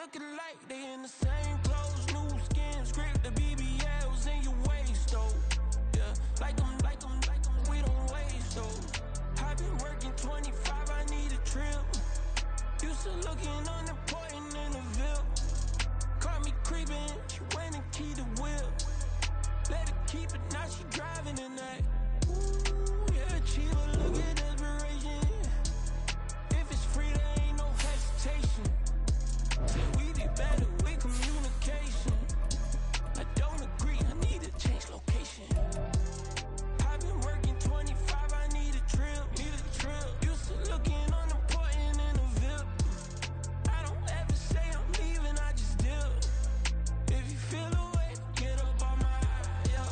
looking like they in the same clothes, new skin, script, the BBLs in your waist, though. Yeah, like them, we don't waste those. I've been working 25, I need a trip. Used to looking unimportant in the Ville. Caught me creeping, she went and keyed the wheel. Let her keep it, now she driving in that. Ooh, yeah, Chiva, look at desperation. If it's free, there ain't no hesitation. Said we be better with communication. I don't agree, I need to change location. I've been working 25, I need a trip. Used to looking unimportant in the Ville. I don't ever say I'm leaving, I just dip. If you feel away, get up on my yeah.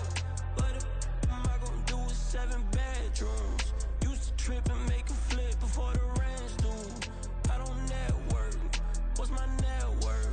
What am I gonna do with 7 bedrooms? Used to trip and make a flip before the rent's due. I don't network. What's my net worth?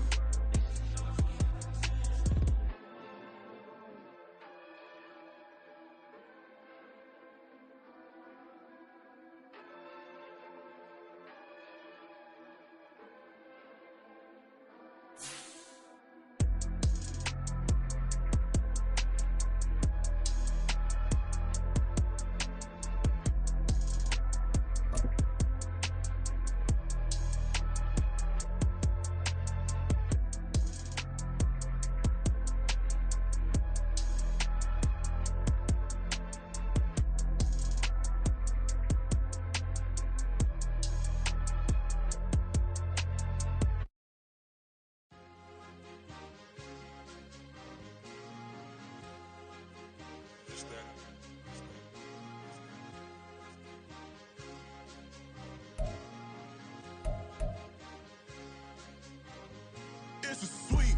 It's a sweet.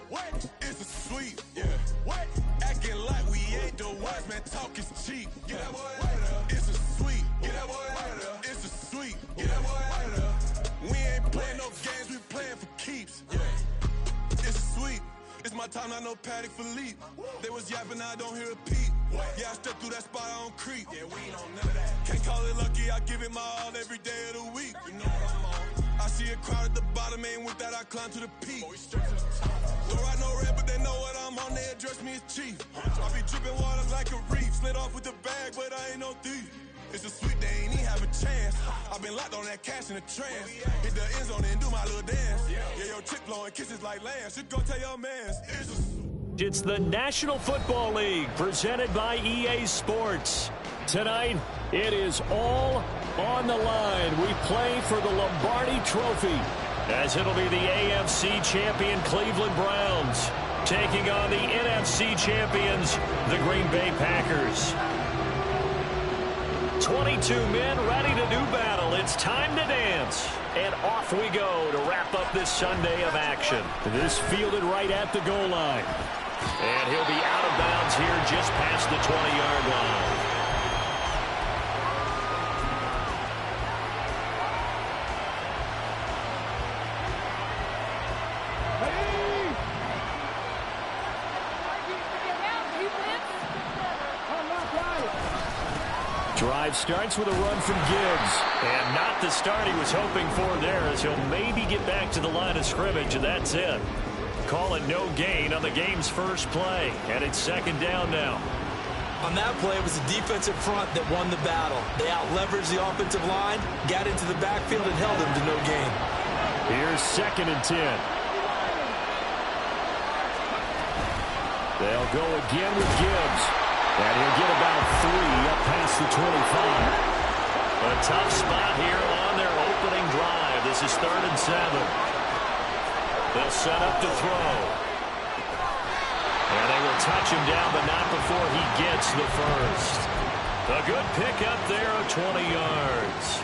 What? It's a sweet. Yeah. What? Acting like we ain't the ones, man. Talk is cheap. Get that boy out of there. It's a sweet. Get that boy out of there. It's a sweet. Get that boy out of there. We ain't playing no games, we playing for keeps. Yeah. It's sweet. It's my time, not no Patek Philippe. They was yapping, I don't hear a peep. Yeah, I step through that spot, I don't creep. Yeah, we don't know that. Can't call it lucky, I give it my all every day of the week. You know what I'm on. I see a crowd at the bottom, ain't with that, I climb to the peak. Don't ride no red, but they know what I'm on, they address me as chief. I be dripping water like a reef, slid off with the bag, but I ain't no thief. It's a sweet, they ain't even have a chance. I've been locked on that cash in a trance. Hit the end zone and do my little dance. Yeah, your chick blowing kisses like Lance. You go tell your mans. It's the National Football League presented by EA Sports. Tonight, it is all on the line. We play for the Lombardi Trophy, as it'll be the AFC champion Cleveland Browns taking on the NFC champions, the Green Bay Packers. 22 men ready to do battle. It's time to dance. And off we go to wrap up this Sunday of action. This fielded right at the goal line. And he'll be out of bounds here just past the 20-yard line. Drive starts with a run from Gibbs. And not the start he was hoping for there, as he'll maybe get back to the line of scrimmage, and that's it. Call it no gain on the game's first play. And it's second down now. On that play, it was the defensive front that won the battle. They out-leveraged the offensive line, got into the backfield, and held them to no gain. Here's 2nd and 10. They'll go again with Gibbs. And he'll get about 3 up past the 25. A tough spot here on their opening drive. This is 3rd and 7. They'll set up to throw. And they will touch him down, but not before he gets the first. A good pickup there of 20 yards.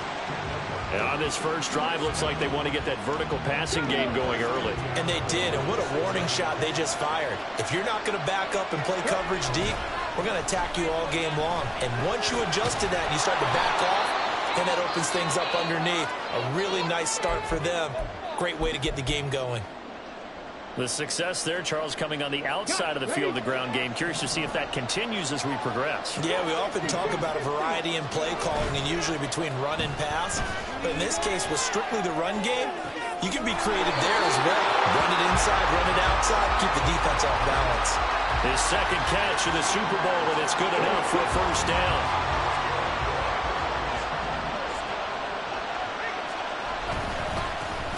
And on this first drive, looks like they want to get that vertical passing game going early. And they did, and what a warning shot they just fired. If you're not going to back up and play coverage deep, we're going to attack you all game long. And once you adjust to that and you start to back off, then that opens things up underneath. A really nice start for them. Great way to get the game going. The success there, Charles, coming on the outside of the field, the ground game. Curious to see if that continues as we progress. Yeah, we often talk about a variety in play calling and usually between run and pass. But in this case, with strictly the run game, you can be creative there as well. Run it inside, run it outside, keep the defense off balance. His second catch in the Super Bowl, and it's good enough for a first down.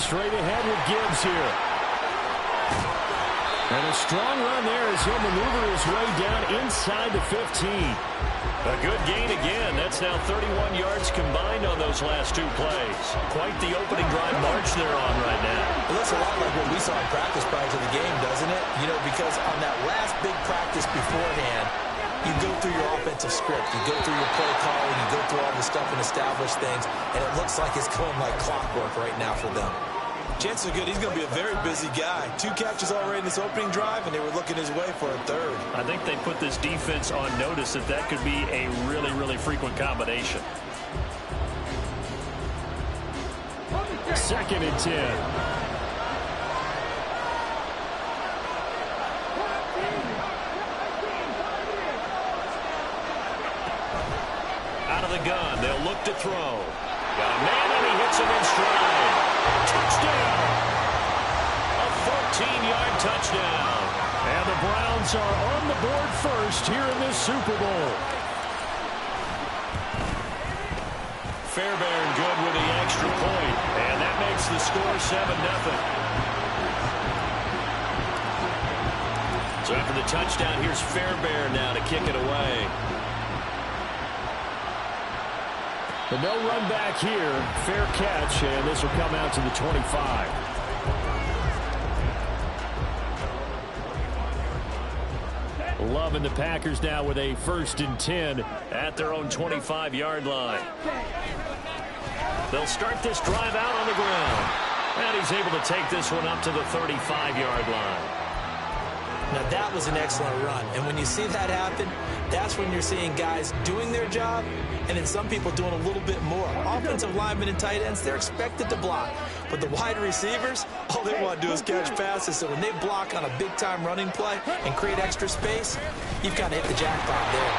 Straight ahead with Gibbs here. And a strong run there as he'll maneuver his way down inside the 15. A good gain again. That's now 31 yards combined on those last two plays. Quite the opening drive march they're on right now. Well, that's a lot like what we saw in practice prior to the game, doesn't it? You know, because on that last big practice beforehand, you go through your offensive script. You go through your play calling. You go through all the stuff and establish things. And it looks like it's going like clockwork right now for them. Chances are good he's going to be a very busy guy. 2 catches already in this opening drive, and they were looking his way for a third. I think they put this defense on notice that that could be a really, really frequent combination. 2nd and 10. Out of the gun, they'll look to throw. Got a man, and he hits him in stride. Touchdown! A 14-yard touchdown. And the Browns are on the board first here in this Super Bowl. Fairbairn good with the extra point, and that makes the score 7-0. So after the touchdown, here's Fairbairn now to kick it away. But no run back here. Fair catch, and this will come out to the 25. Loving the Packers now with a 1st and 10 at their own 25-yard line. They'll start this drive out on the ground. And he's able to take this one up to the 35-yard line. Now, that was an excellent run. And when you see that happen, that's when you're seeing guys doing their job and then some people doing a little bit more. Offensive linemen and tight ends, they're expected to block. But the wide receivers, all they want to do is catch passes. So when they block on a big-time running play and create extra space, you've got to hit the jackpot there.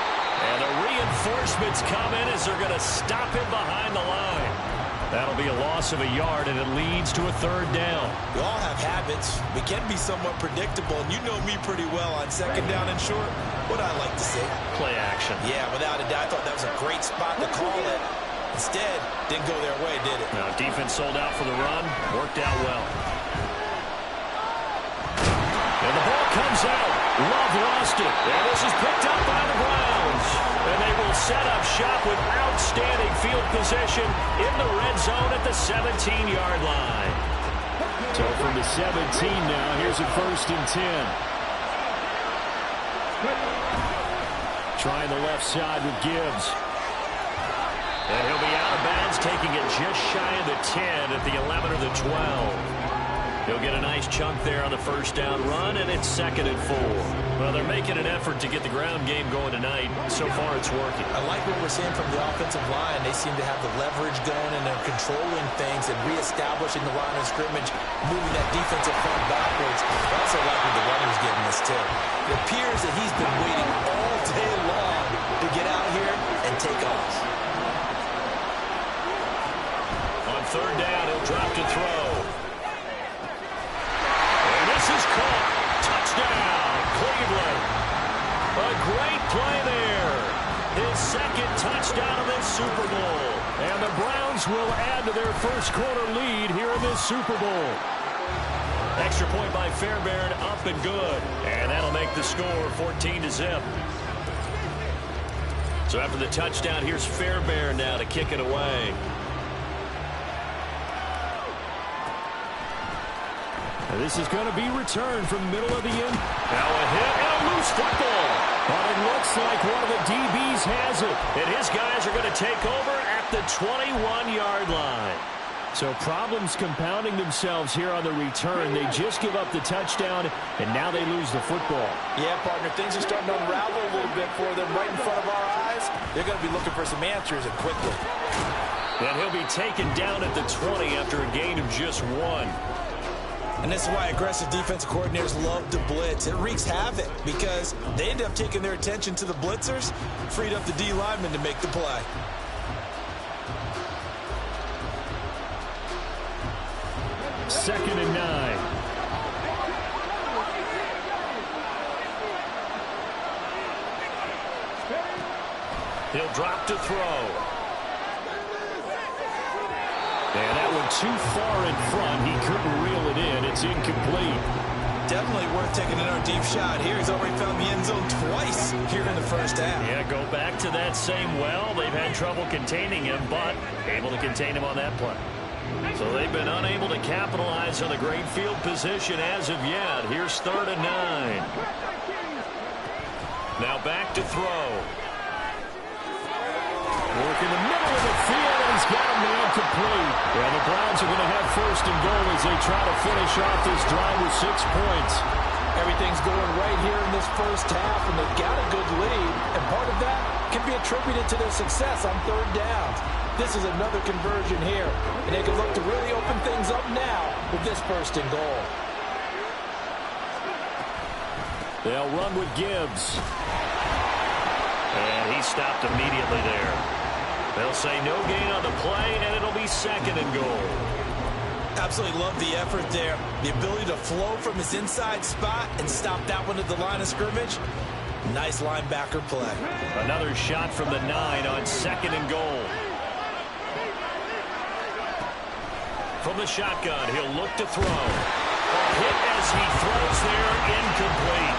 And the reinforcements come in as they're going to stop him behind the line. That'll be a loss of a yard, and it leads to a 3rd down. We all have habits. We can be somewhat predictable, and you know me pretty well on 2nd down and short. What I like to see. Play action. Yeah, without a doubt. I thought that was a great spot to call it. Instead, didn't go their way, did it? Now, defense sold out for the run. Worked out well. And the ball comes out. Love lost it. And this is picked up by the Browns. And they will set up shop with outstanding field position in the red zone at the 17-yard line. So from the 17 now, here's a 1st and 10. Trying the left side with Gibbs. And he'll be out of bounds, taking it just shy of the 10 at the 11 or the 12. He'll get a nice chunk there on the 1st down run, and it's 2nd and 4. Well, they're making an effort to get the ground game going tonight. So far, it's working. I like what we're seeing from the offensive line. They seem to have the leverage going, and they're controlling things and reestablishing the line of scrimmage, moving that defensive front backwards. I also like what the runner's getting this, too. It appears that he's been waiting all day long to get out here and take off. On 3rd down, he'll drop to throw. This is caught. Touchdown, Cleveland. A great play there. His 2nd touchdown of this Super Bowl. And the Browns will add to their 1st quarter lead here in this Super Bowl. Extra point by Fairbairn, up and good. And that'll make the score 14-0. So after the touchdown, here's Fairbairn now to kick it away. And this is going to be returned from the middle of the end. Now a hit and a loose football. But it looks like one of the DBs has it. And his guys are going to take over at the 21-yard line. So problems compounding themselves here on the return. They just give up the touchdown, and now they lose the football. Yeah, partner, things are starting to unravel a little bit for them right in front of our eyes. They're going to be looking for some answers, and quickly. And he'll be taken down at the 20 after a gain of just 1. And this is why aggressive defensive coordinators love to blitz. It wreaks havoc because they end up taking their attention to the blitzers, freed up the D lineman to make the play. Second and 9. He'll drop to throw. And that one too far in front. He couldn't reel it in. It's incomplete. Definitely worth taking another deep shot here. He's already found the end zone twice here in the first half. Yeah, go back to that same well. They've had trouble containing him, but able to contain him on that play. So they've been unable to capitalize on the great field position as of yet. Here's 3rd and 9. Now back to throw. Work in the middle of the field, and he's got him man complete. And the Browns are going to have 1st and goal as they try to finish off this drive with 6 points. Everything's going right here in this first half, and they've got a good lead. And part of that can be attributed to their success on 3rd downs. This is another conversion here, and they can look to really open things up now with this 1st and goal. They'll run with Gibbs. And he stopped immediately there. They'll say no gain on the play, and it'll be 2nd and goal. Absolutely love the effort there. The ability to flow from his inside spot and stop that one at the line of scrimmage. Nice linebacker play. Another shot from the 9 on 2nd and goal. From the shotgun, he'll look to throw. A hit as he throws there, incomplete.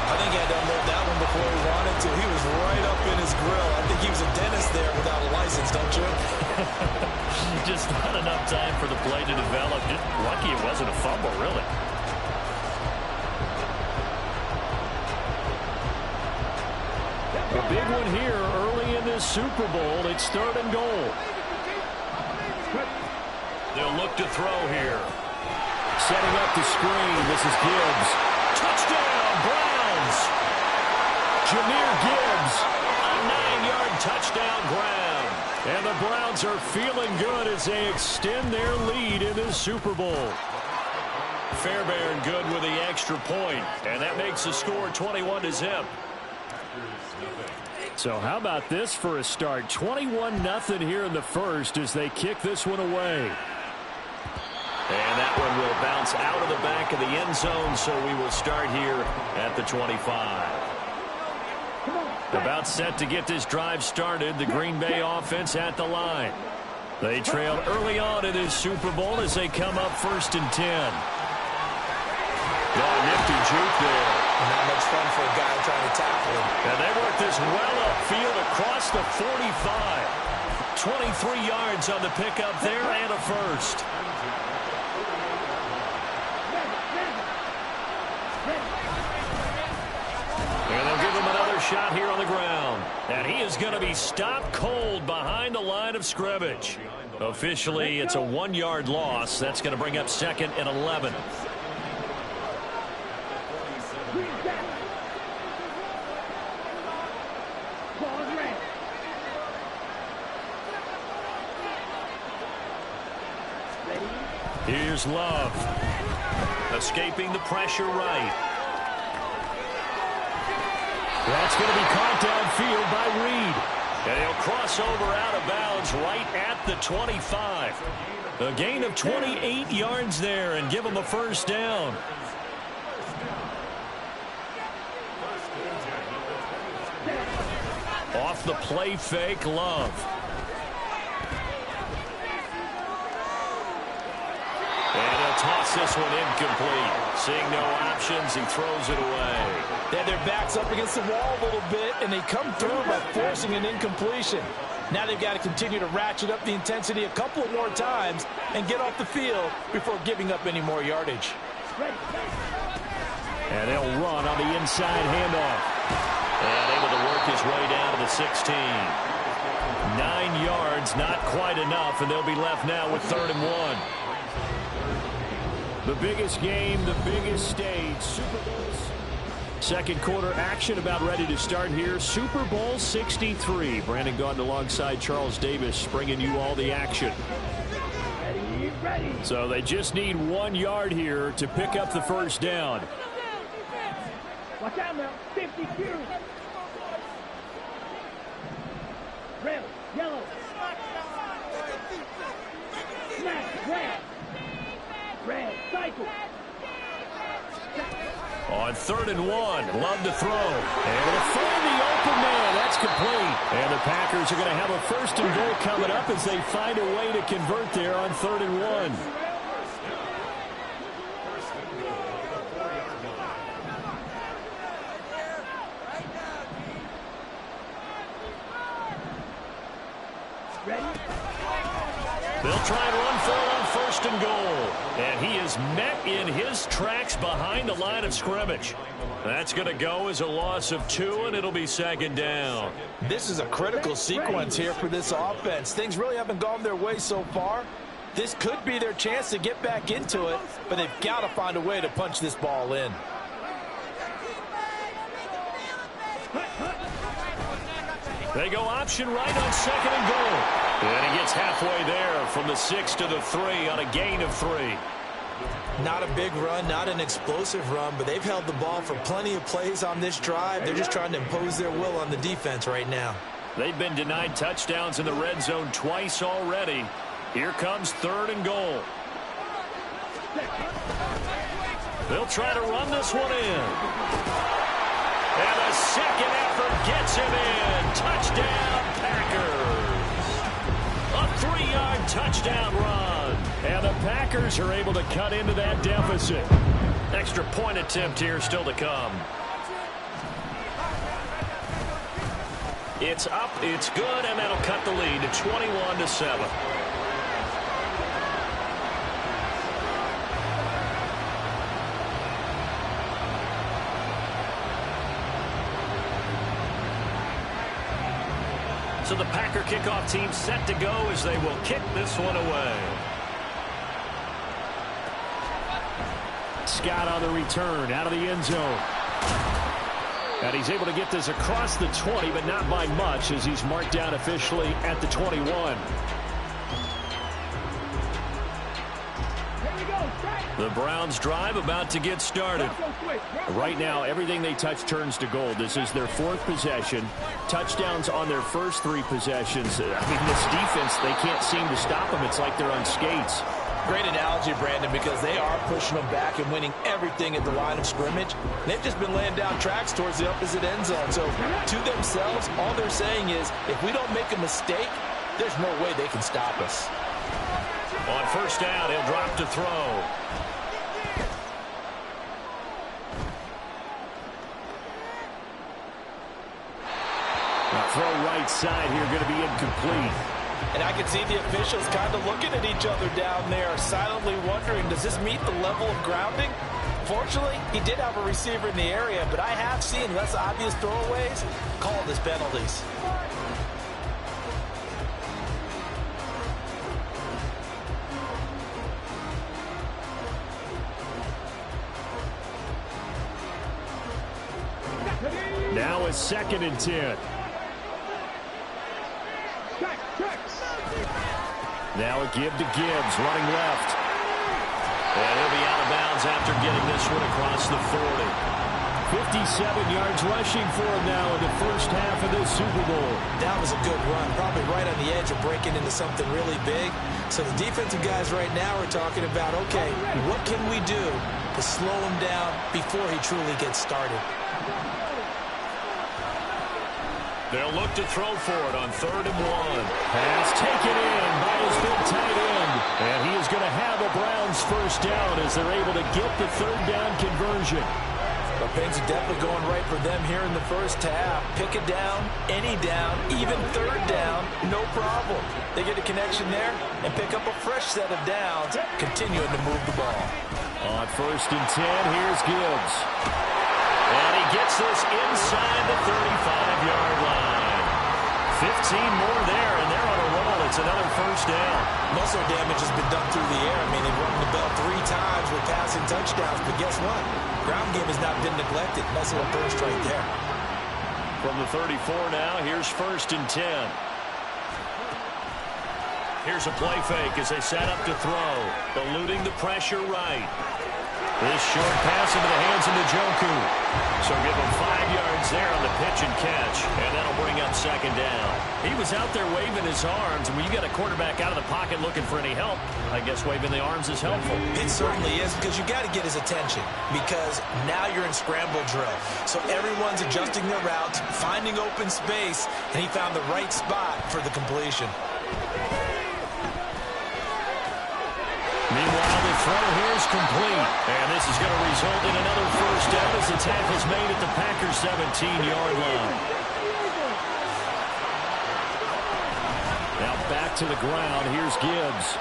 I think he had to unload that one before he wanted to. He was right up in his grill. I think he was a dentist there without a license, don't you? Just not enough time for the play to develop. Just lucky it wasn't a fumble, really. A big one here early in this Super Bowl. It's 3rd and goal. They'll look to throw here. Setting up the screen. This is Gibbs. Touchdown, Browns! Jahmyr Gibbs, a 9-yard touchdown grab. And the Browns are feeling good as they extend their lead in this Super Bowl. Fairbairn good with the extra point, and that makes the score 21-0. So how about this for a start? 21-0 here in the first as they kick this one away. And that one will bounce out of the back of the end zone, so we will start here at the 25. About set to get this drive started, the Green Bay offense at the line. They trailed early on in this Super Bowl as they come up 1st and 10. Nifty juke there. Not much fun for a guy trying to tackle him. And they work this well upfield across the 45. 23 yards on the pickup there and a first. And they'll give him another shot here on the ground. And he is going to be stopped cold behind the line of scrimmage. Officially, it's a 1-yard loss. That's going to bring up 2nd and 11. Here's Love. Escaping the pressure right. That's going to be caught downfield by Reed. And he'll cross over out of bounds right at the 25. A gain of 28 yards there and give him a 1st down. Off the play fake, Love. And he'll toss this one incomplete. Seeing no options, he throws it away. They had their backs up against the wall a little bit, and they come through by forcing an incompletion. Now they've got to continue to ratchet up the intensity a couple more times and get off the field before giving up any more yardage. And they'll run on the inside handoff. And able to work his way down to the 16. 9 yards, not quite enough, and they'll be left now with 3rd and 1. The biggest game, the biggest stage, Super Bowls. Second quarter action about ready to start here. Super Bowl 63. Brandon Gaudin alongside Charles Davis bringing you all the action. So they just need 1 yard here to pick up the first down. Watch out now. 50 Q. Red, yellow. Smash, red. Red, cycle. On 3rd and 1, Love to throw. And to find the open man. That's complete. And the Packers are going to have a 1st and goal coming up as they find a way to convert there on 3rd and 1. They'll try and run for it on 1st and goal. And he is met in his tracks behind the line of scrimmage. That's going to go as a loss of 2, and it'll be 2nd down. This is a critical sequence here for this offense. Things really haven't gone their way so far. This could be their chance to get back into it, but they've got to find a way to punch this ball in. They go option right on 2nd and goal. And he gets halfway there from the 6 to the 3 on a gain of 3. Not a big run, not an explosive run, but they've held the ball for plenty of plays on this drive. They're just trying to impose their will on the defense right now. They've been denied touchdowns in the red zone twice already. Here comes 3rd and goal. They'll try to run this one in. And a second effort gets him in. Touchdown, Packers. A 3-yard touchdown run. And the Packers are able to cut into that deficit. Extra point attempt here still to come. It's up, it's good, and that'll cut the lead to 21-7. So the Packer kickoff team set to go as they will kick this one away. Scott on the return out of the end zone. And he's able to get this across the 20, but not by much as he's marked down officially at the 21. The Browns drive about to get started. Right now, everything they touch turns to gold. This is their 4th possession. Touchdowns on their first 3 possessions. I mean, this defense, they can't seem to stop them. It's like they're on skates. Great analogy, Brandon, because they are pushing them back and winning everything at the line of scrimmage. They've just been laying down tracks towards the opposite end zone. So to themselves, all they're saying is, if we don't make a mistake, there's no way they can stop us. On 1st down, he'll drop to throw. Throw right side here going to be incomplete. And I can see the officials kind of looking at each other down there, silently wondering, does this meet the level of grounding? Fortunately, he did have a receiver in the area, but I have seen less obvious throwaways called as penalties. Now it's 2nd and 10. Now a give to Gibbs, running left. And he'll be out of bounds after getting this one across the 40. 57 yards rushing for him now in the first half of this Super Bowl. That was a good run, probably right on the edge of breaking into something really big. So the defensive guys right now are talking about, okay, what can we do to slow him down before he truly gets started? They'll look to throw for it on 3rd and 1. Pass taken in by his big tight end. And he is going to have a Browns first down as they're able to get the 3rd down conversion. Well, things are definitely going right for them here in the first half. Pick it down, any down, even 3rd down, no problem. They get a connection there and pick up a fresh set of downs, continuing to move the ball. On 1st and 10, here's Gibbs. And he gets this inside the 35-yard line. 15 more there, and they're on a roll. It's another first down. Muscle damage has been done through the air. I mean, they've rung the bell 3 times with passing touchdowns, but guess what? Ground game has not been neglected. Muscle and burst right there. From the 34 now, here's 1st and 10. Here's a play fake as they set up to throw. Eluding the pressure right. This short pass into the hands of Njoku. So give him 5 yards there on the pitch and catch. And that'll bring up second down. He was out there waving his arms. And when you get a quarterback out of the pocket looking for any help, I guess waving the arms is helpful. It certainly is, because you got to get his attention, because now you're in scramble drill. So everyone's adjusting their routes, finding open space, and he found the right spot for the completion. Meanwhile, the throw here is complete. And this is going to result in another first down as the tackle's made at the Packers' 17-yard line. Now back to the ground. Here's Gibbs.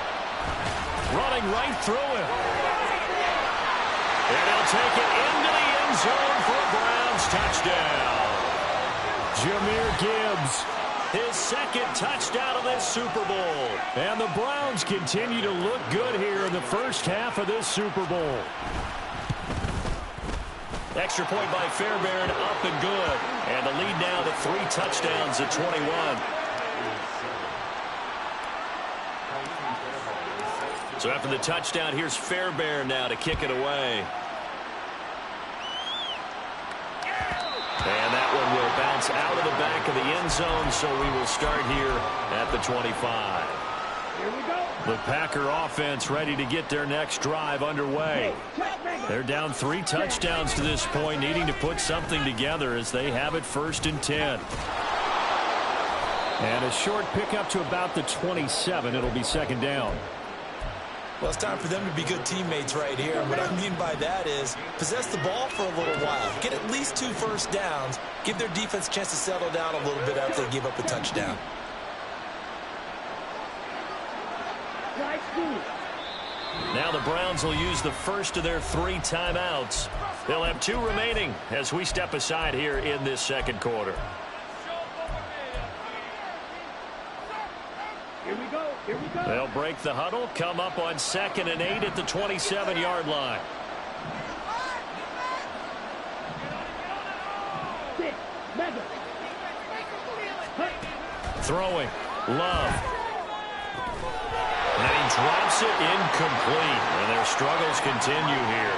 Running right through him. And he'll take it into the end zone for a Browns touchdown. Jahmyr Gibbs. His second touchdown of this Super Bowl. And the Browns continue to look good here in the first half of this Super Bowl. Extra point by Fairbairn, up and good. And the lead now to 3 touchdowns at 21. So after the touchdown, here's Fairbairn now to kick it away. And that one will bounce out of the back of the end zone, so we will start here at the 25. Here we go. The Packer offense ready to get their next drive underway. They're down 3 touchdowns to this point, needing to put something together as they have it 1st and 10. And a short pickup to about the 27. It'll be second down. Well, it's time for them to be good teammates right here. And what I mean by that is possess the ball for a little while. Get at least 2 first downs. Give their defense a chance to settle down a little bit after they give up a touchdown. Now the Browns will use the first of their 3 timeouts. They'll have 2 remaining as we step aside here in this second quarter. Here we go. Here we go. They'll break the huddle, come up on 2nd and 8 at the 27-yard line. Throwing. Love. And he drops it incomplete. And their struggles continue here.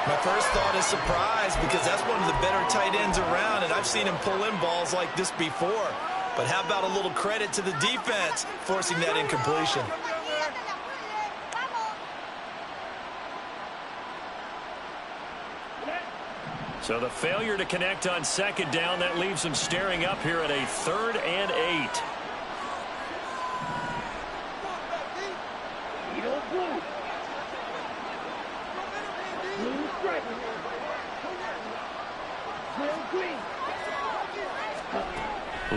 My first thought is surprise, because that's one of the better tight ends around, and I've seen him pull in balls like this before. But how about a little credit to the defense forcing that incompletion? So the failure to connect on 2nd down, that leaves them staring up here at a 3rd and 8.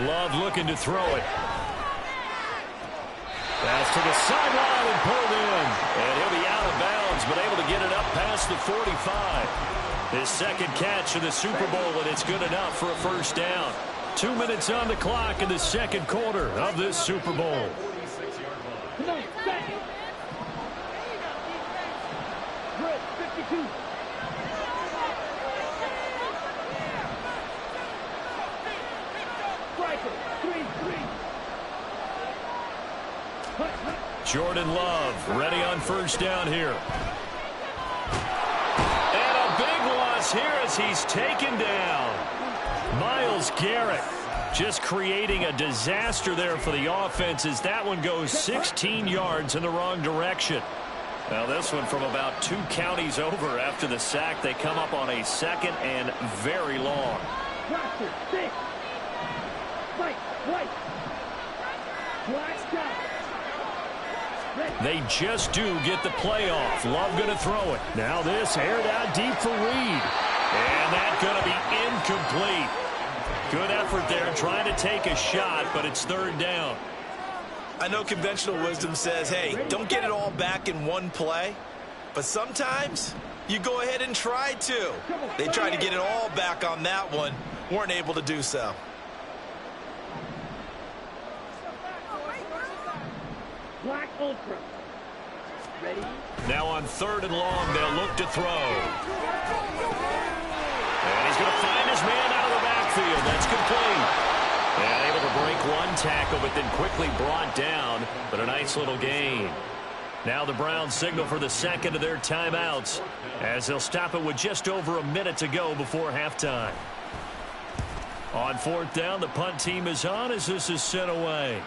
Love looking to throw it. Pass to the sideline and pulled in. And he'll be out of bounds, but able to get it up past the 45. His second catch of the Super Bowl, and it's good enough for a first down. 2 minutes on the clock in the second quarter of this Super Bowl. Come on, back. Good, 52. Jordan Love ready on first down here. And a big loss here as he's taken down. Myles Garrett just creating a disaster there for the offense as that one goes 16 yards in the wrong direction. Now this one from about 2 counties over after the sack. They come up on a 2nd and very long. They just do get the playoff. Love going to throw it. Now this aired out deep for Reed. And that's going to be incomplete. Good effort there trying to take a shot, but it's 3rd down. I know conventional wisdom says, hey, don't get it all back in one play. But sometimes you go ahead and try to. They tried to get it all back on that one. Weren't able to do so. Black Ultra. Ready? Now on 3rd and long, they'll look to throw. And he's going to find his man out of the backfield. That's complete. And able to break one tackle, but then quickly brought down. But a nice little gain. Now the Browns signal for the second of their timeouts as they'll stop it with just over a minute to go before halftime. On fourth down, the punt team is on as this is sent away.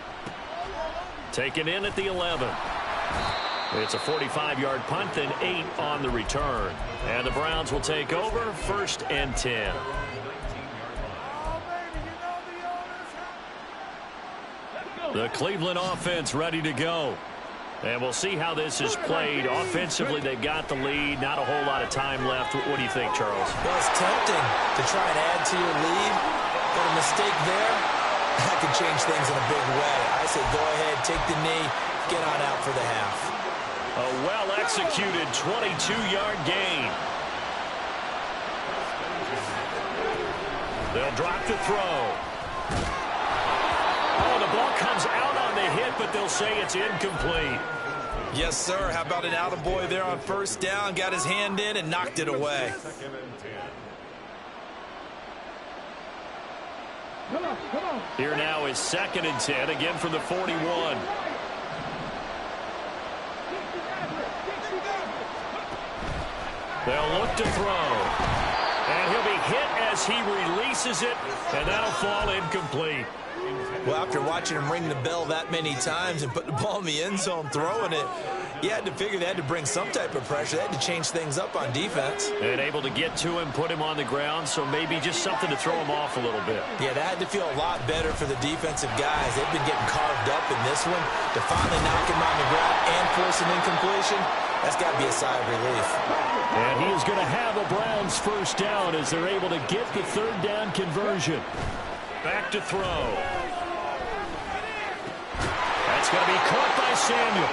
Taken in at the 11. It's a 45-yard punt, then 8 on the return. And the Browns will take over, 1st and 10. The Cleveland offense ready to go. And we'll see how this is played. Offensively, they've got the lead. Not a whole lot of time left. What do you think, Charles? Well, it's tempting to try and add to your lead. But a mistake there, that could change things in a big way. I say go ahead, take the knee, get on out for the half. A well-executed 22-yard gain. They'll drop the throw. Oh, the ball comes out on the hit, but they'll say it's incomplete. Yes, sir. How about an attaboy there on first down? Got his hand in and knocked it away. Come on. Here now is 2nd and 10, again from the 41. They'll look to throw. And he'll be hit as he releases it, and that'll fall incomplete. Well, after watching him ring the bell that many times and put the ball in the end zone throwing it, you had to figure they had to bring some type of pressure. They had to change things up on defense. And able to get to him, put him on the ground, so maybe just something to throw him off a little bit. Yeah, that had to feel a lot better for the defensive guys. They've been getting carved up in this one. To finally knock him on the ground and force an incompletion, that's got to be a sigh of relief. And he is going to have a Browns first down as they're able to get the 3rd down conversion. Back to throw. That's going to be caught by Samuel.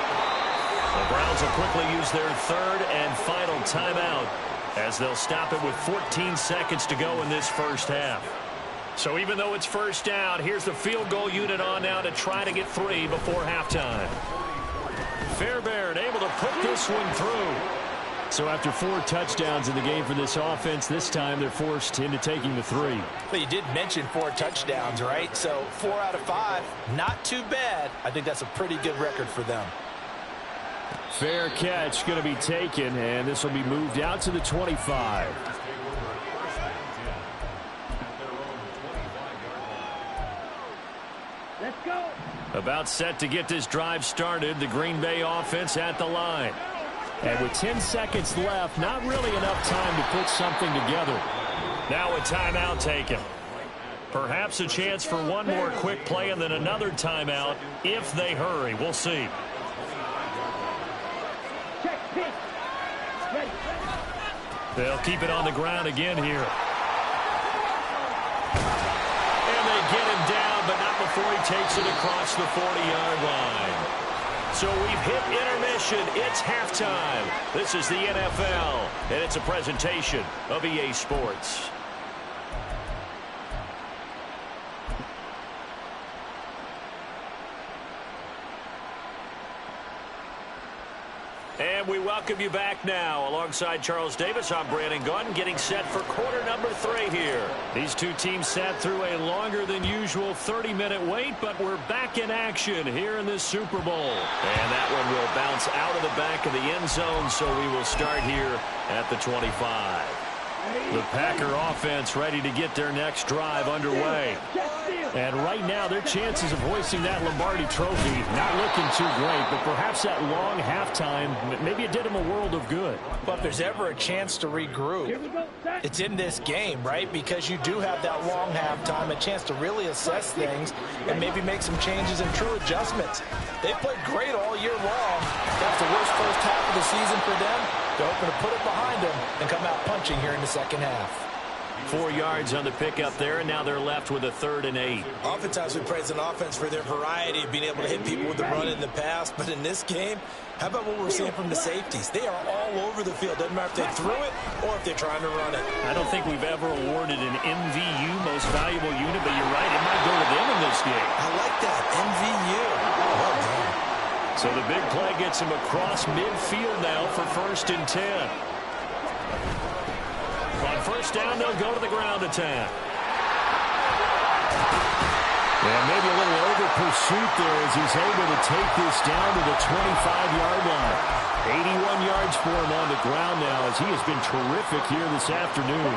The Browns will quickly use their 3rd and final timeout as they'll stop it with 14 seconds to go in this first half. So even though it's first down, here's the field goal unit on now to try to get 3 before halftime. Fairbairn able to put this one through. So after 4 touchdowns in the game for this offense, this time they're forced into taking the 3. Well, you did mention 4 touchdowns, right? So 4 out of 5, not too bad. I think that's a pretty good record for them. Fair catch going to be taken, and this will be moved out to the 25. Let's go. About set to get this drive started, the Green Bay offense at the line. And with 10 seconds left, not really enough time to put something together. Now a timeout taken. Perhaps a chance for one more quick play and then another timeout if they hurry. We'll see. Check, pitch. Ready. They'll keep it on the ground again here. And they get him down, but not before he takes it across the 40-yard line. So we've hit intermission. It's halftime. This is the NFL, and it's a presentation of EA Sports. And we welcome you back now. Alongside Charles Davis, I'm Brandon Gaudin, getting set for quarter number 3 here. These two teams sat through a longer than usual 30-minute wait, but we're back in action here in this Super Bowl. And that one will bounce out of the back of the end zone, so we will start here at the 25. The Packer offense ready to get their next drive underway. And right now, their chances of hoisting that Lombardi trophy not looking too great, but perhaps that long halftime, maybe it did them a world of good. But if there's ever a chance to regroup, it's in this game, right? Because you do have that long halftime, a chance to really assess things and maybe make some changes and true adjustments. They've played great all year long. That's the worst first half of the season for them. They're hoping to put it behind them and come out punching here in the second half. 4 yards on the pickup there, and now they're left with a 3rd and 8. Oftentimes we praise an offense for their variety of being able to hit people with the run in the pass, but in this game, how about what we're seeing from the safeties? They are all over the field. Doesn't matter if they threw it or if they're trying to run it. I don't think we've ever awarded an MVU, most valuable unit, but you're right, it might go to them in this game. I like that, MVU. Well done. So the big play gets him across midfield now for 1st and 10. On first down, they'll go to the ground attack. And maybe a little over pursuit there as he's able to take this down to the 25-yard line. 81 yards for him on the ground now as he has been terrific here this afternoon.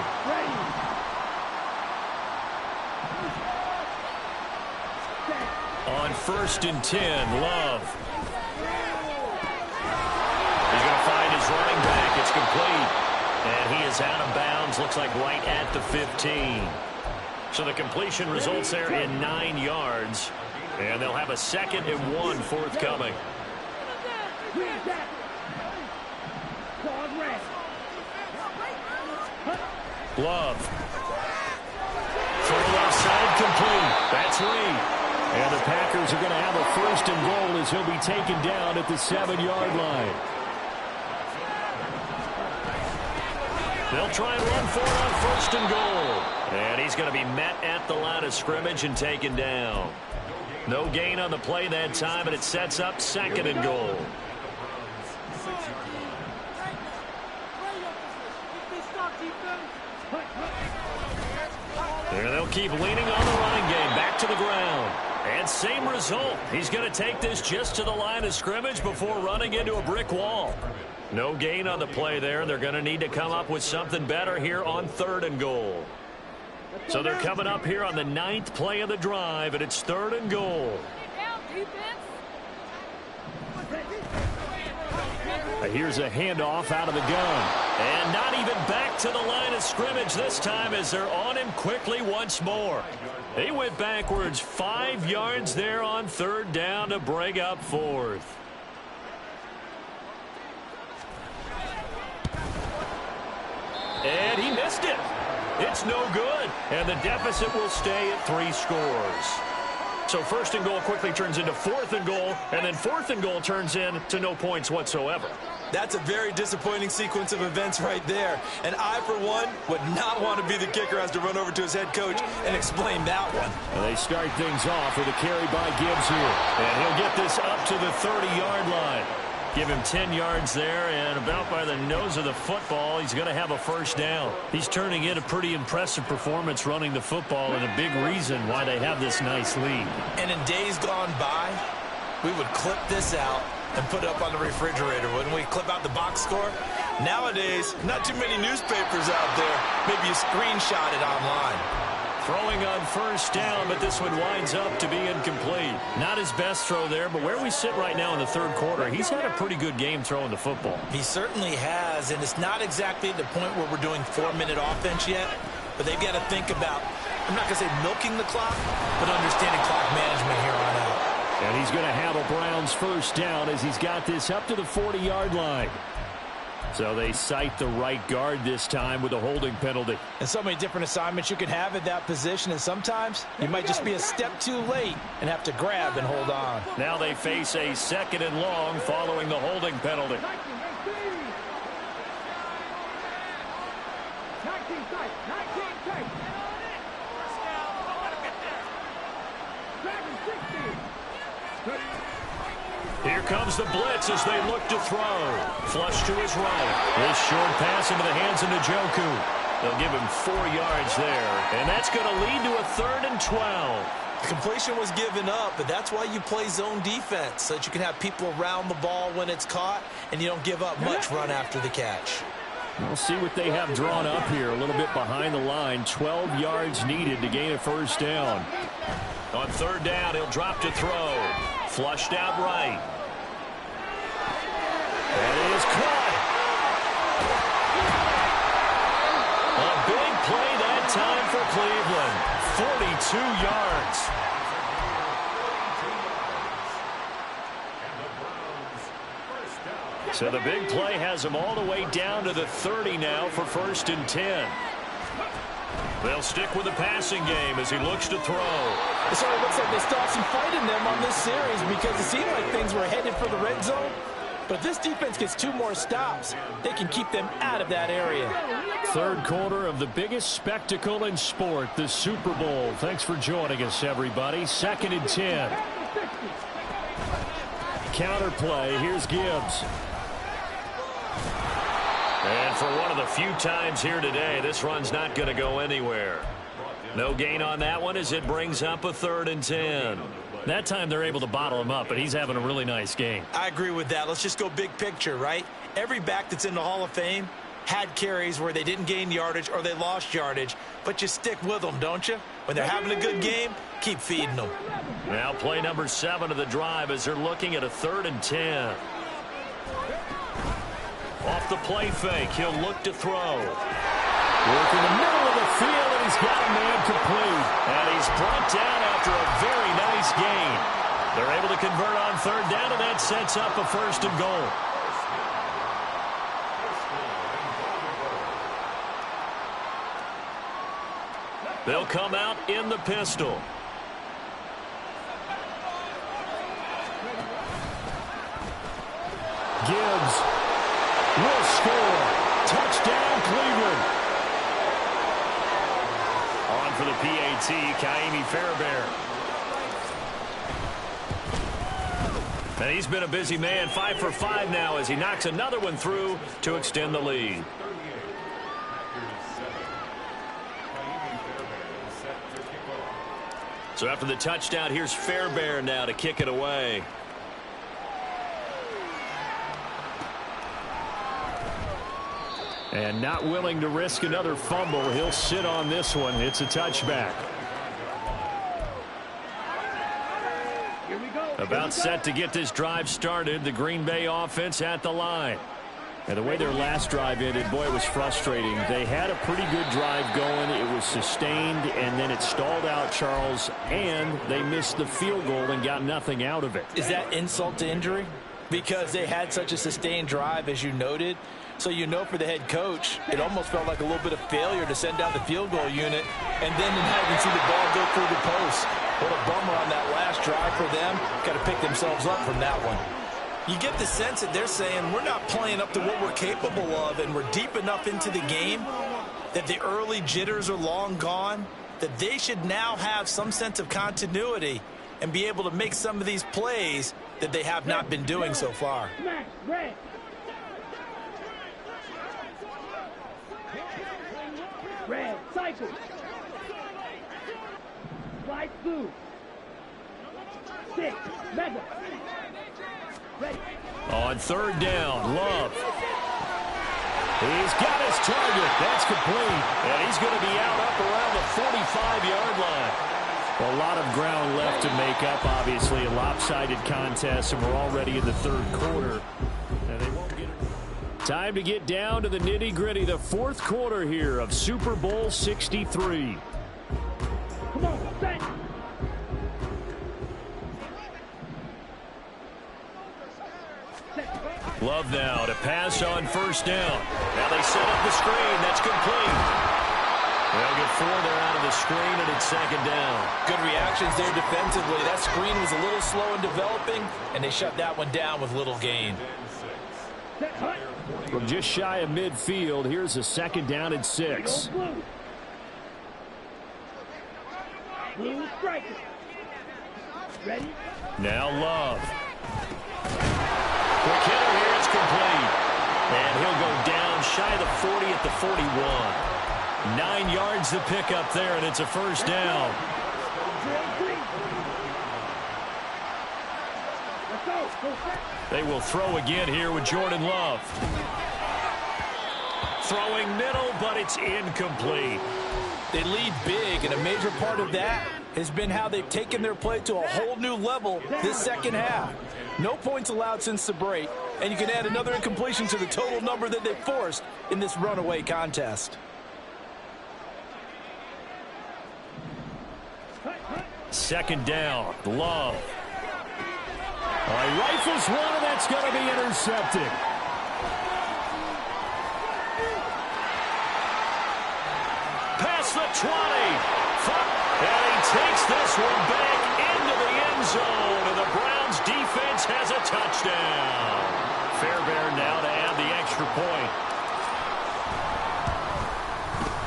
On 1st and 10, Love. He's going to find his running back. It's complete. And he is out of bounds, looks like right at the 15. So the completion results there in 9 yards. And they'll have a 2nd and 1 forthcoming. Love. From the left side, complete. That's Reed. And the Packers are going to have a 1st and goal as he'll be taken down at the 7-yard line. They'll try and run for it on 1st and goal. And he's going to be met at the line of scrimmage and taken down. No gain on the play that time, and it sets up 2nd and goal. There they'll keep leaning on the running game. Back to the ground. And same result. He's going to take this just to the line of scrimmage before running into a brick wall. No gain on the play there. They're going to need to come up with something better here on 3rd and goal. So they're coming up here on the 9th play of the drive, and it's 3rd and goal. Here's a handoff out of the gun. And not even back to the line of scrimmage this time as they're on him quickly once more. He went backwards 5 yards there on 3rd down to break up 4th. And he missed it. It's no good. And the deficit will stay at 3 scores. So 1st and goal quickly turns into 4th and goal, and then 4th and goal turns into no points whatsoever. That's a very disappointing sequence of events right there. And I, for one, would not want to be the kicker as to run over to his head coach and explain that one. And they start things off with a carry by Gibbs here. And he'll get this up to the 30-yard line. Give him 10 yards there, and about by the nose of the football, he's going to have a 1st down. He's turning in a pretty impressive performance running the football, and a big reason why they have this nice lead. And in days gone by, we would clip this out and put it up on the refrigerator, wouldn't we? Clip out the box score. Nowadays, not too many newspapers out there. Maybe you screenshot it online. Throwing on 1st down, but this one winds up to be incomplete. Not his best throw there, but where we sit right now in the 3rd quarter, he's had a pretty good game throwing the football. He certainly has, and it's not exactly at the point where we're doing 4-minute offense yet, but they've got to think about, I'm not going to say milking the clock, but understanding clock management here on out. And he's going to have a Browns 1st down as he's got this up to the 40-yard line. So they cite the right guard this time with a holding penalty. And so many different assignments you can have at that position, and sometimes you might just be a step too late and have to grab and hold on. Now they face a 2nd and long following the holding penalty. Here comes the blitz as they look to throw. Flush to his right. This short pass into the hands of Njoku. They'll give him 4 yards there. And that's going to lead to a 3rd and 12. The completion was given up, but that's why you play zone defense, so that you can have people around the ball when it's caught, and you don't give up much run after the catch. We'll see what they have drawn up here. A little bit behind the line. 12 yards needed to gain a 1st down. On 3rd down, he'll drop to throw. Flushed out right. And it is caught. A big play that time for Cleveland. 42 yards. So the big play has them all the way down to the 30 now for 1st and 10. They'll stick with the passing game as he looks to throw. It sort of looks like they still have some fight in them on this series because it seemed like things were headed for the red zone. But if this defense gets 2 more stops, they can keep them out of that area. 3rd quarter of the biggest spectacle in sport, the Super Bowl. Thanks for joining us, everybody. 2nd and 10. Counter play. Here's Gibbs. And for one of the few times here today, this run's not going to go anywhere. No gain on that one as it brings up a 3rd and 10. That time they're able to bottle him up, but he's having a really nice game. I agree with that. Let's just go big picture, right? Every back that's in the Hall of Fame had carries where they didn't gain yardage or they lost yardage, but you stick with them, don't you? When they're having a good game, keep feeding them. Now play number 7 of the drive as they're looking at a 3rd and 10. Off the play fake, he'll look to throw. Work in the middle of the field, and he's got a man complete. And he's brought down after a very nice gain. They're able to convert on 3rd down, and that sets up a 1st and goal. They'll come out in the pistol. Gibbs will score. Touchdown, Cleveland. On for the PAT, Ka'imi Fairbairn. And he's been a busy man, 5 for 5 now as he knocks another one through to extend the lead. So after the touchdown, here's Fairbairn now to kick it away. And not willing to risk another fumble, he'll sit on this one. It's a touchback. About set to get this drive started, the Green Bay offense at the line. And the way their last drive ended, boy, it was frustrating. They had a pretty good drive going. It was sustained, and then it stalled out, Charles, and they missed the field goal and got nothing out of it. Is that insult to injury? Because they had such a sustained drive, as you noted. So you know for the head coach, it almost felt like a little bit of failure to send down the field goal unit and then have them see the ball go through the post. What a bummer on that last drive for them. Got to pick themselves up from that one. You get the sense that they're saying we're not playing up to what we're capable of, and we're deep enough into the game that the early jitters are long gone, that they should now have some sense of continuity and be able to make some of these plays that they have not been doing so far. Red, cycle. Light blue. 6, mega. Ready. On 3rd down, Love. He's got his target. That's complete. And he's going to be out up around the 45-yard line. A lot of ground left to make up, obviously. A lopsided contest, and we're already in the 3rd quarter. And they won't get it. Time to get down to the nitty-gritty, the 4th quarter here of Super Bowl 63. Come on, set. Love now to pass on 1st down. Now they set up the screen. That's complete. They'll get 4 there out of the screen, and it's 2nd down. Good reactions there defensively. That screen was a little slow in developing, and they shut that one down with little gain. From just shy of midfield, here's a 2nd down and 6. Blue striker. Ready? Now Love. Quick hitter here, it's complete. And he'll go down shy of the 40 at the 41. 9 yards to pick up there, and it's a 1st down. They will throw again here with Jordan Love. Throwing middle, but it's incomplete. They lead big, and a major part of that has been how they've taken their play to a whole new level this 2nd half. No points allowed since the break, and you can add another incompletion to the total number that they forced in this runaway contest. Second down, Love. Rifles one, and that's going to be intercepted. Past the 20. And he takes this one back into the end zone, and the Browns defense has a touchdown. Fairbairn now to add the extra point.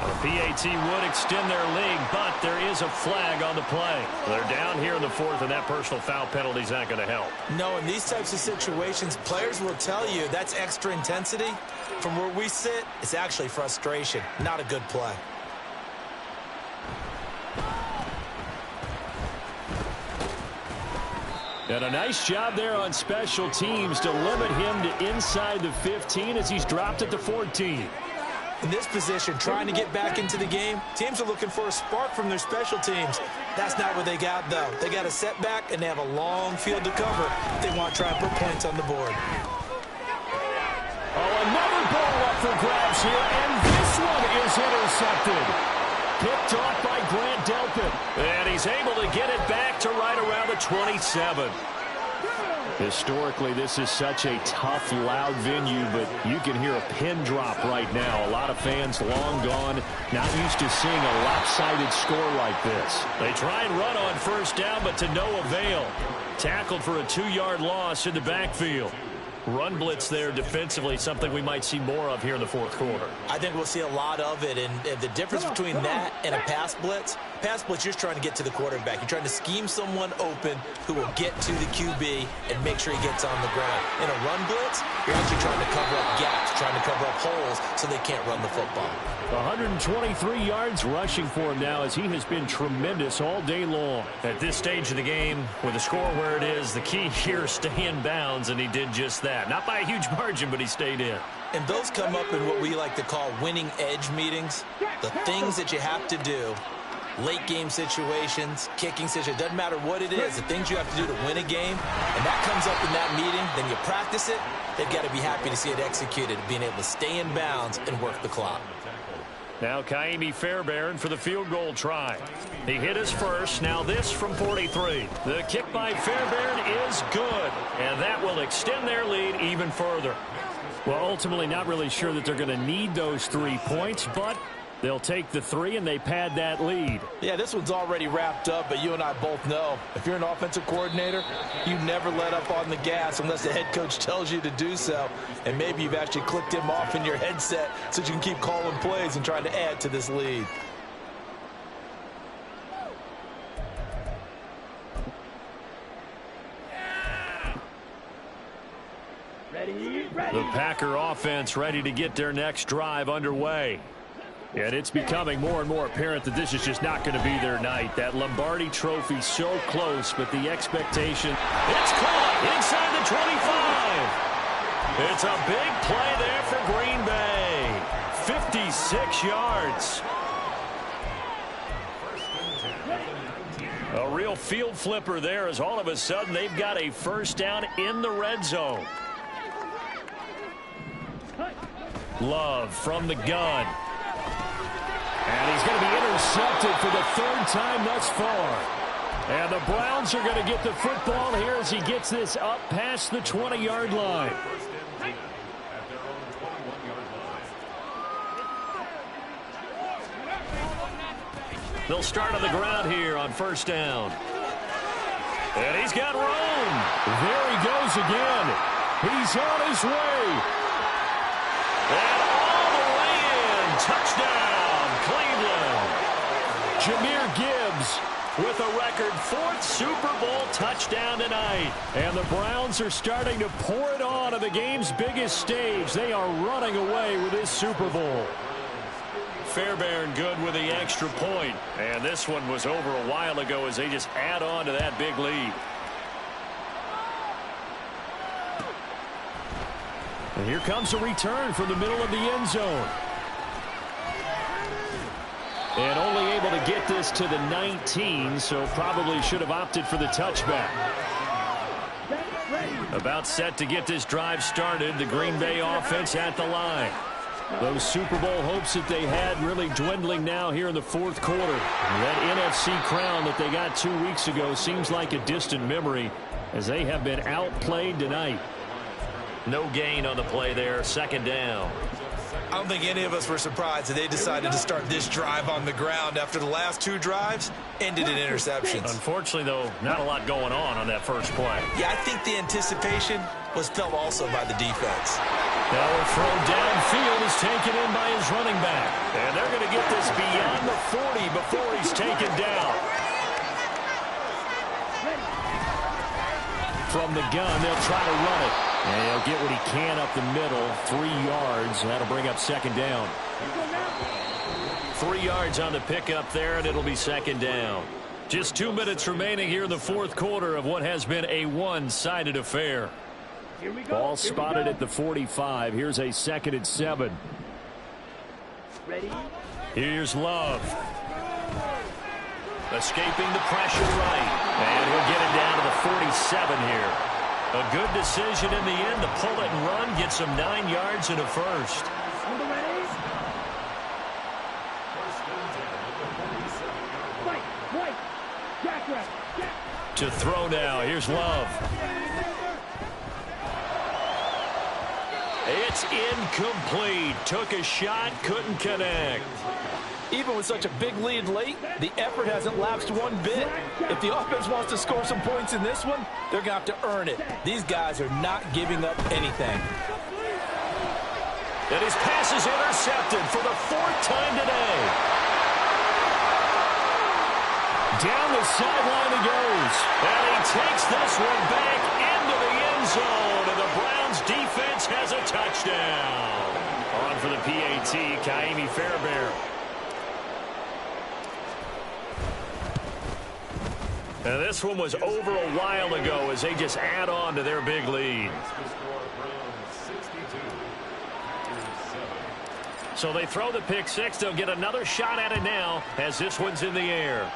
The PAT would extend their lead, but there is a flag on the play. They're down here in the 4th, and that personal foul penalty is not going to help. No, in these types of situations, players will tell you that's extra intensity. From where we sit, it's actually frustration, not a good play. And a nice job there on special teams to limit him to inside the 15 as he's dropped at the 14. In this position, trying to get back into the game, teams are looking for a spark from their special teams. That's not what they got, though. They got a setback, and they have a long field to cover if they want to try and put points on the board. Oh, another ball up for grabs here, and this one is intercepted. Picked off by Grant Delpit. And he's able to get it back to right around the 27. Historically, this is such a tough, loud venue, but you can hear a pin drop right now. A lot of fans long gone, not used to seeing a lopsided score like this. They try and run on first down, but to no avail. Tackled for a 2-yard loss in the backfield. Run blitz there defensively, something we might see more of here in the fourth quarter. I think we'll see a lot of it, and the difference between that and a pass blitz, you're just trying to get to the quarterback. You're trying to scheme someone open who will get to the QB and make sure he gets on the ground. In a run blitz, you're actually trying to cover up gaps, trying to cover up holes so they can't run the football. 123 yards rushing for him now as he has been tremendous all day long. At this stage of the game, with the score where it is, the key here is stay in bounds, and he did just that. Not by a huge margin, but he stayed in. And those come up in what we like to call winning edge meetings. The things that you have to do, late game situations, kicking situations, doesn't matter what it is, the things you have to do to win a game, and that comes up in that meeting, then you practice it, they've got to be happy to see it executed, being able to stay in bounds and work the clock. Now Kaimi Fairbairn for the field goal try. He hit his first. Now this from 43. The kick by Fairbairn is good, and that will extend their lead even further. Well, ultimately not really sure that they're going to need those 3 points, but they'll take the 3 and they pad that lead. Yeah, this one's already wrapped up, but you and I both know if you're an offensive coordinator, you never let up on the gas unless the head coach tells you to do so. And maybe you've actually clicked him off in your headset so you can keep calling plays and trying to add to this lead. The Packer offense ready to get their next drive underway. And it's becoming more and more apparent that this is just not going to be their night. That Lombardi Trophy so close, but the expectation, it's caught inside the 25. It's a big play there for Green Bay. 56 yards. A real field flipper there as all of a sudden they've got a first down in the red zone. Love from the gun. And he's going to be intercepted for the 3rd time thus far. And the Browns are going to get the football here as he gets this up past the 20-yard line. They'll start on the ground here on first down. And he's got room. There he goes again. He's on his way. And all the way in. Touchdown, Cleveland. Jahmyr Gibbs with a record 4th Super Bowl touchdown tonight. And the Browns are starting to pour it on the game's biggest stage. They are running away with this Super Bowl. Fairbairn good with the extra point. And this one was over a while ago as they just add on to that big lead. And here comes a return from the middle of the end zone. And only able to get this to the 19, so probably should have opted for the touchback. About set to get this drive started, the Green Bay offense at the line. Those Super Bowl hopes that they had really dwindling now here in the 4th quarter. That NFC crown that they got 2 weeks ago seems like a distant memory as they have been outplayed tonight. No gain on the play there, 2nd down. I don't think any of us were surprised that they decided to start this drive on the ground after the last 2 drives ended in interceptions. Unfortunately, though, not a lot going on that first play. Yeah, I think the anticipation was felt also by the defense. Now a throw downfield is taken in by his running back. And they're going to get this beyond the 40 before he's taken down. From the gun, they'll try to run it. And he'll get what he can up the middle, 3 yards. That'll bring up 2nd down. 3 yards on the pickup there, and it'll be 2nd down. Just 2 minutes remaining here in the fourth quarter of what has been a one-sided affair. Ball spotted at the 45. Here's a 2nd and 7. Ready? Here's Love. Escaping the pressure right. And he'll get it down to the 47 here. A good decision in the end to pull it and run. Gets him 9 yards and a first. On the ready? White. Jackrabbit. To throw now. Here's Love. It's incomplete. Took a shot, couldn't connect. Even with such a big lead late, the effort hasn't lapsed one bit. If the offense wants to score some points in this one, they're going to have to earn it. These guys are not giving up anything. And his pass is intercepted for the 4th time today. Down the sideline he goes. And he takes this one back into the end zone. And the Browns defense has a touchdown. On for the PAT, Ka'imi Fairbairn. Now this one was over a while ago as they just add on to their big lead. So they throw the pick six. They'll get another shot at it now as this one's in the air.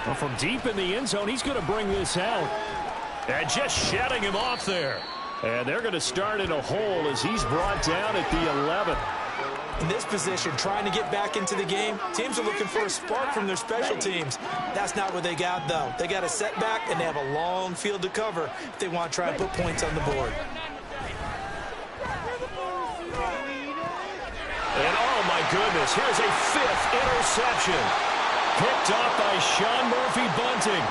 Well, from deep in the end zone, he's going to bring this out. And just shutting him off there. And they're going to start in a hole as he's brought down at the 11th. In this position, trying to get back into the game, teams are looking for a spark from their special teams. That's not what they got, though. They got a setback, and they have a long field to cover if they want to try and put points on the board. And oh, my goodness, here's a 5th interception. Picked off by Sean Murphy-Bunting.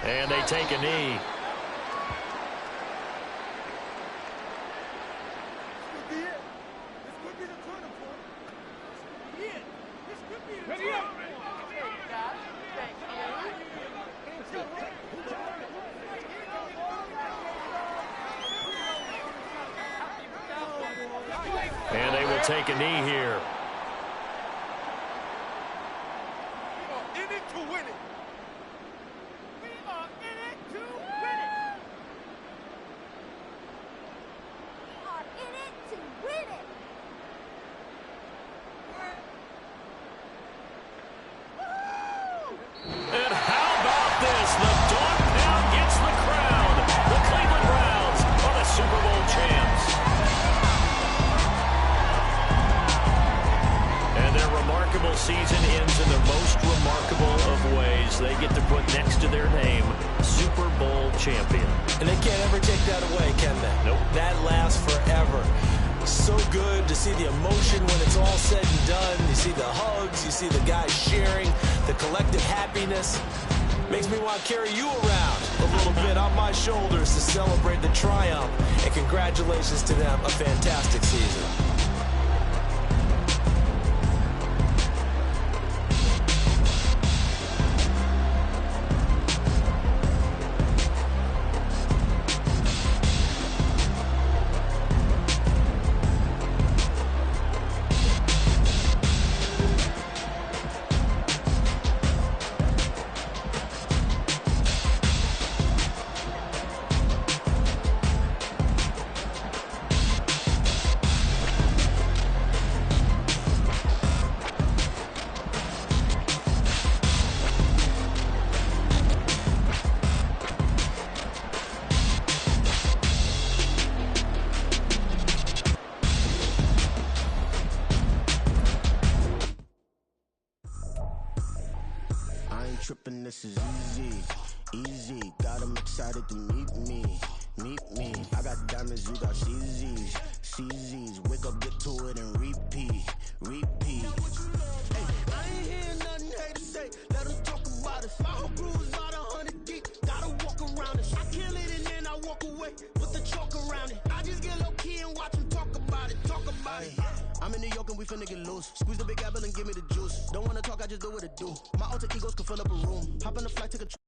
And they take a knee. And they will take a knee here. And how about this? The dog pound gets the crown. The Cleveland Browns are the Super Bowl champs. And their remarkable season ends in the most remarkable of ways. They get to put next to their name, Super Bowl champion. And they can't ever take that away, can they? Nope. That lasts forever. So good to see the emotion when it's all said and done. You see the hugs, you see the guys sharing, the collective happiness. Makes me want to carry you around a little bit on my shoulders to celebrate the triumph. And congratulations to them, a fantastic season. Tripping, this is easy. Got them excited to meet me. I got diamonds, you got CZs. Wake up, get to it, and repeat. Hey, I ain't hear nothing haters say. Let them talk about us. My whole crew is about 100 deep. Gotta walk around it. I kill it and then I walk away with the chalk around it. I just get low key and watch them talk about it. I'm in New York and we finna get loose. Squeeze the big apple and give me the juice. Don't wanna talk, I just do what it do. My alter egos can fill up a room. Hop on the flight, take a